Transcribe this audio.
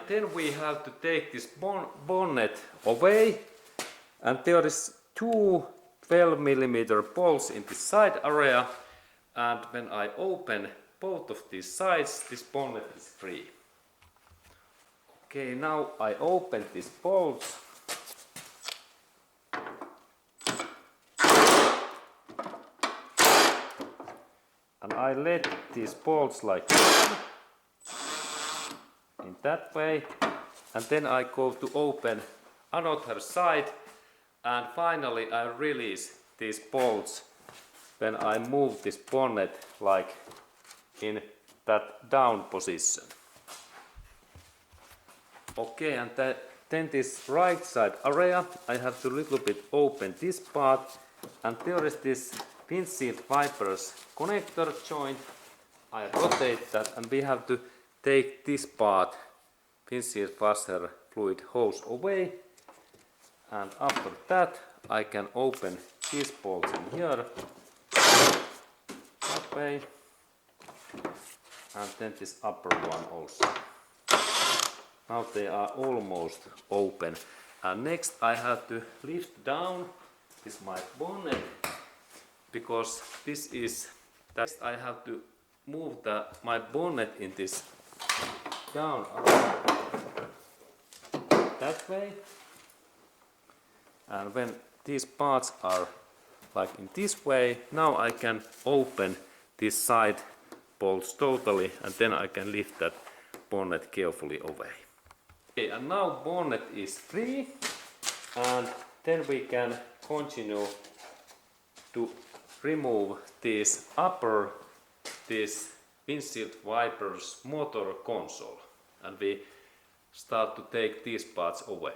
Then we have to take this bonnet away, and there is two 12mm bolts in the side area, and when I open both of these sides, this bonnet is free. Okay, now I open these bolts. And I let these bolts like in that way, and then I go to open another side, and finally I release these bolts when I move this bonnet like in that down position. Okay, and then this right side area, I have to little bit open this part, and there is this windshield wipers connector joint. I rotate that, and we have to take this part, windshield washer fluid hose, away, and after that I can open these bolts in here that way, and then this upper one also. Now they are almost open, and next I have to lift down this my bonnet, because this is that I have to move my bonnet in this down that way, and when these parts are like in this way, now I can open these side bolts totally, and then I can lift that bonnet carefully away. Okay, and now bonnet is free, and then we can continue to remove this windshield wipers motor console, and we start to take these parts away.